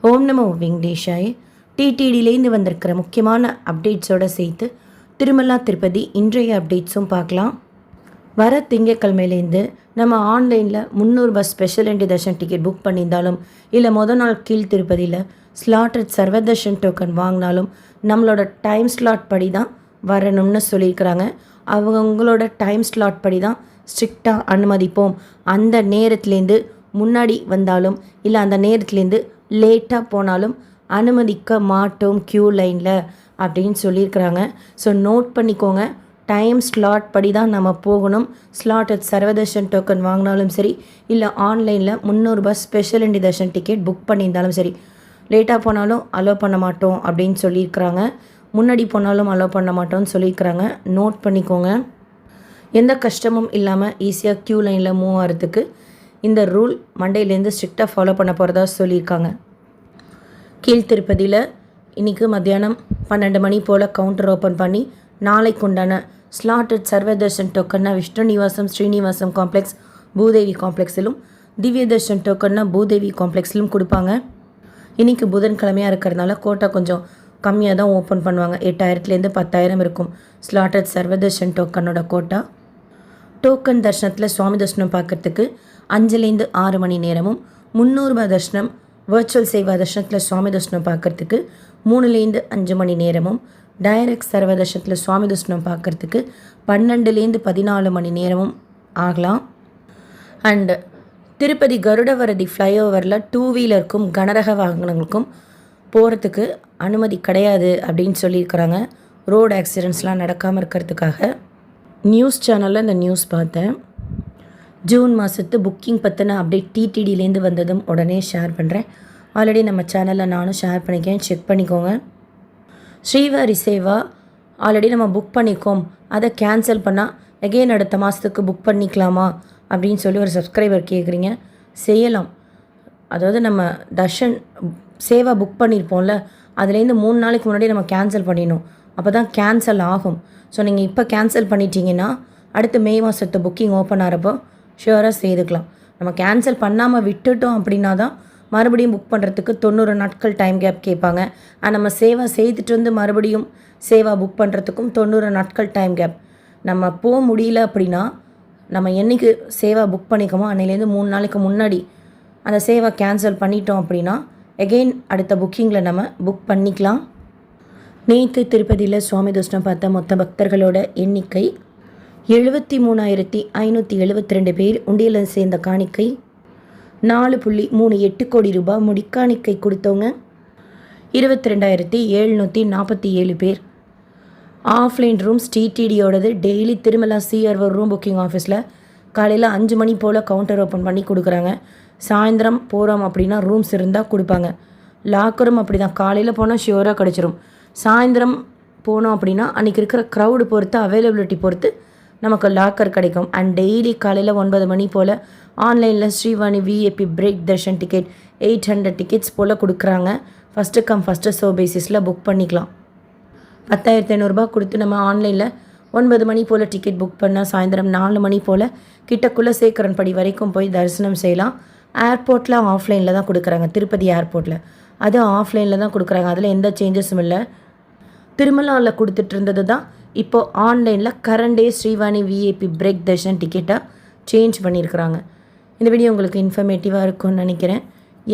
ஓம் நமோ வெங்கடேஷாய். டிடிடிலேருந்து வந்திருக்கிற முக்கியமான அப்டேட்ஸோடு சேர்த்து திருமலா திருப்பதி இன்றைய அப்டேட்ஸும் பார்க்கலாம். வர திங்கக்கிழமையிலேருந்து நம்ம ஆன்லைனில் 300 special entry Darshan ticket book பண்ணியிருந்தாலும் இல்லை மொதல் நாள் கீழ் திருப்பதியில் ஸ்லாட்டட் சர்வதர்ஷன் டோக்கன் வாங்கினாலும் நம்மளோட டைம் ஸ்லாட் படி தான் வரணும்னு சொல்லியிருக்கிறாங்க. அவங்களோட டைம் ஸ்லாட் படி தான் ஸ்ட்ரிக்டாக அனுமதிப்போம். அந்த நேரத்துலேருந்து முன்னாடி வந்தாலும் இல்லை அந்த நேரத்துலேருந்து லேட்டாக போனாலும் அனுமதிக்க மாட்டோம் க்யூ லைனில் அப்படின்னு சொல்லியிருக்கிறாங்க. ஸோ நோட் பண்ணிக்கோங்க, டைம் ஸ்லாட் படி தான் நம்ம போகணும். ஸ்லாட்டட் சர்வதர்ஷன் டோக்கன் வாங்கினாலும் சரி இல்லை ஆன்லைனில் 300 special entry Darshan ticket book பண்ணியிருந்தாலும் சரி, லேட்டாக போனாலும் அலோவ் பண்ண மாட்டோம் அப்படின்னு சொல்லியிருக்கிறாங்க. முன்னாடி போனாலும் அலோவ் பண்ண மாட்டோம்னு சொல்லியிருக்கிறாங்க. நோட் பண்ணிக்கோங்க. எந்த கஷ்டமும் இல்லாமல் ஈஸியாக க்யூ லைனில் மூவ் ஆகிறதுக்கு இந்த ரூல் மண்டேலேருந்து ஸ்ட்ரிக்டாக ஃபாலோ பண்ண போகிறதா சொல்லியிருக்காங்க. கீழ் திருப்பதியில் இன்றைக்கி மத்தியானம் 12 மணி போல் கவுண்டர் ஓப்பன் பண்ணி நாளைக்கு உண்டான ஸ்லாட்டட் சர்வதர்ஷன் டோக்கன்னா விஷ்ணு நிவாசம், ஸ்ரீனிவாசம் காம்ப்ளெக்ஸ், பூதேவி காம்ப்ளெக்ஸிலும், திவ்ய தர்ஷன் டோக்கன்னா பூதேவி காம்ப்ளெக்ஸிலும் கொடுப்பாங்க. இன்றைக்கி புதன்கிழமையாக இருக்கிறதுனால கோட்டா கொஞ்சம் கம்மியாக தான் ஓப்பன் பண்ணுவாங்க. 8000லேருந்து 10,000 இருக்கும் ஸ்லாட்டட் சர்வதர்ஷன் டோக்கனோட கோட்டா. டோக்கன் தர்ஷனத்தில் சுவாமி தர்ஷனம் பார்க்குறதுக்கு 5லேருந்து 6 மணி நேரமும், 300 தர்ஷனம் வர்ச்சுவல் சேவா தர்ஷனத்தில் சுவாமி தர்ஷனம் பார்க்குறதுக்கு 3லேருந்து 5 மணி நேரமும், டைரக்ட் சர்வ தர்ஷனத்தில் சுவாமி தர்ஷனம் பார்க்குறதுக்கு 12லேருந்து 14 மணி நேரமும் ஆகலாம். அண்டு திருப்பதி கருடவரதி ஃப்ளைஓவரில் 2 வீலருக்கும் கனரக வாகனங்களுக்கும் போகிறதுக்கு அனுமதி கிடையாது அப்படின்னு சொல்லியிருக்கிறாங்க. ரோடு ஆக்சிடெண்ட்ஸ்லாம் நடக்காமல் இருக்கிறதுக்காக. நியூஸ் சேனலில் இந்த நியூஸ் பார்த்தேன். ஜூன் மாதத்து புக்கிங் பற்றின அப்டேட் டிடிடிலேருந்து வந்ததும் உடனே ஷேர் பண்ணுறேன். ஆல்ரெடி நம்ம சேனலில் நானும் ஷேர் பண்ணிக்கேன், செக் பண்ணிக்கோங்க. ஸ்ரீவாரி சேவா ஆல்ரெடி நம்ம புக் பண்ணிக்கோம், அதை கேன்சல் பண்ணால் எகெயின் அடுத்த மாதத்துக்கு புக் பண்ணிக்கலாமா அப்படின்னு சொல்லி ஒரு சப்ஸ்கிரைபர் கேட்குறீங்க. செய்யலாம். அதாவது நம்ம தர்ஷன் சேவா புக் பண்ணியிருப்போம்ல, அதுலேருந்து 3 நாளைக்கு முன்னாடி நம்ம கேன்சல் பண்ணிடணும். அப்போ தான் கேன்சல் ஆகும். ஸோ நீங்கள் இப்போ கேன்சல் பண்ணிட்டீங்கன்னா அடுத்து மே மாதத்து புக்கிங் ஓப்பன் ஆகிறப்போ ஷியோராக செய்துக்கலாம். நம்ம கேன்சல் பண்ணாமல் விட்டுட்டோம் அப்படின்னா தான் மறுபடியும் புக் பண்ணுறதுக்கு 90 நாட்கள் டைம் கேப் கேட்பாங்க. நம்ம சேவா செய்துட்டு வந்து மறுபடியும் சேவா புக் பண்ணுறதுக்கும் 90 நாட்கள் டைம் கேப். நம்ம போக முடியல அப்படின்னா நம்ம என்றைக்கு சேவா புக் பண்ணிக்கோமோ அன்னையிலேருந்து 3 நாளைக்கு முன்னாடி அந்த சேவா கேன்சல் பண்ணிட்டோம் அப்படின்னா எகெயின் அடுத்த புக்கிங்கில் நம்ம புக் பண்ணிக்கலாம். நேற்று திருப்பதியில் சுவாமி தர்ஷனம் பார்த்த மொத்த பக்தர்களோட எண்ணிக்கை 73,572 பேர். உண்டியலில் சேர்ந்த காணிக்கை 4.38 கோடி ரூபாய். முடிக்காணிக்கை கொடுத்தவங்க 22,747 பேர். ஆஃப்லைன் ரூம்ஸ் டிடிடியோடது daily Tirumala CRO room booking ஆஃபீஸில் காலையில் 5 மணி போல் கவுண்டர் ஓப்பன் பண்ணி கொடுக்குறாங்க. சாயந்தரம் போகிறோம் அப்படின்னா ரூம்ஸ் இருந்தால் கொடுப்பாங்க. லாக்கரும் அப்படி தான், காலையில் போனால் ஷியோராக கிடச்சிரும். சாயந்தரம் போனோம் அப்படின்னா அன்றைக்கி இருக்கிற க்ரௌடு பொறுத்து, அவைலபிலிட்டி பொறுத்து நமக்கு லாக்கர் கிடைக்கும். அண்ட் டெய்லி காலையில் 9 மணி போல் ஆன்லைனில் Srivani VIP break darshan ticket 800 tickets போல் கொடுக்குறாங்க. ஃபஸ்ட்டு கம் ஃபஸ்ட்டு ஷோ பேசிஸில் புக் பண்ணிக்கலாம். 10,500 கொடுத்து நம்ம ஆன்லைனில் 9 மணி போல் டிக்கெட் புக் பண்ணால் சாயந்தரம் 4 மணி போல் கிட்டக்குள்ளே சேக்கரன் படி வரைக்கும் போய் தரிசனம் செய்யலாம். ஏர்போர்ட்டில் ஆஃப்லைனில் தான் கொடுக்குறாங்க. திருப்பதி ஏர்போர்ட்டில் அது ஆஃப்லைனில் தான் கொடுக்குறாங்க. அதில் எந்த சேஞ்சஸும் இல்லை. திருமலாவில் கொடுத்துட்டு இருந்தது தான் இப்போது ஆன்லைனில் current day Srivani VIP break darshan டிக்கெட்டாக சேஞ்ச் பண்ணியிருக்கிறாங்க. இந்த வீடியோ உங்களுக்கு இன்ஃபர்மேட்டிவாக இருக்கும்னு நினைக்கிறேன்.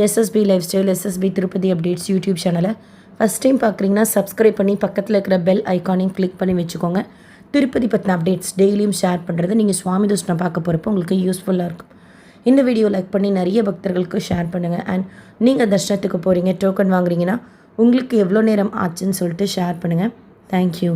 SSP life style, SSP Tirupati updates YouTube சேனலை ஃபஸ்ட் டைம் பார்க்குறீங்கன்னா சப்ஸ்கிரைப் பண்ணி பக்கத்தில் இருக்கிற பெல் ஐக்கானையும் கிளிக் பண்ணி வச்சுக்கோங்க. திருப்பதி பற்றின அப்டேட்ஸ் டெய்லியும் ஷேர் பண்ணுறது நீங்கள் சுவாமி தர்ஷனம் பார்க்க போகிறப்போ உங்களுக்கு யூஸ்ஃபுல்லாக இருக்கும். இந்த வீடியோ லைக் பண்ணி நிறைய பக்தர்களுக்கு ஷேர் பண்ணுங்கள். அண்ட் நீங்கள் தர்ஷனத்துக்கு போகிறீங்க, டோக்கன் வாங்குறீங்கன்னா உங்களுக்கு எவ்வளோ நேரம் ஆச்சுன்னு சொல்லிட்டு ஷேர் பண்ணுங்கள். தேங்க்யூ.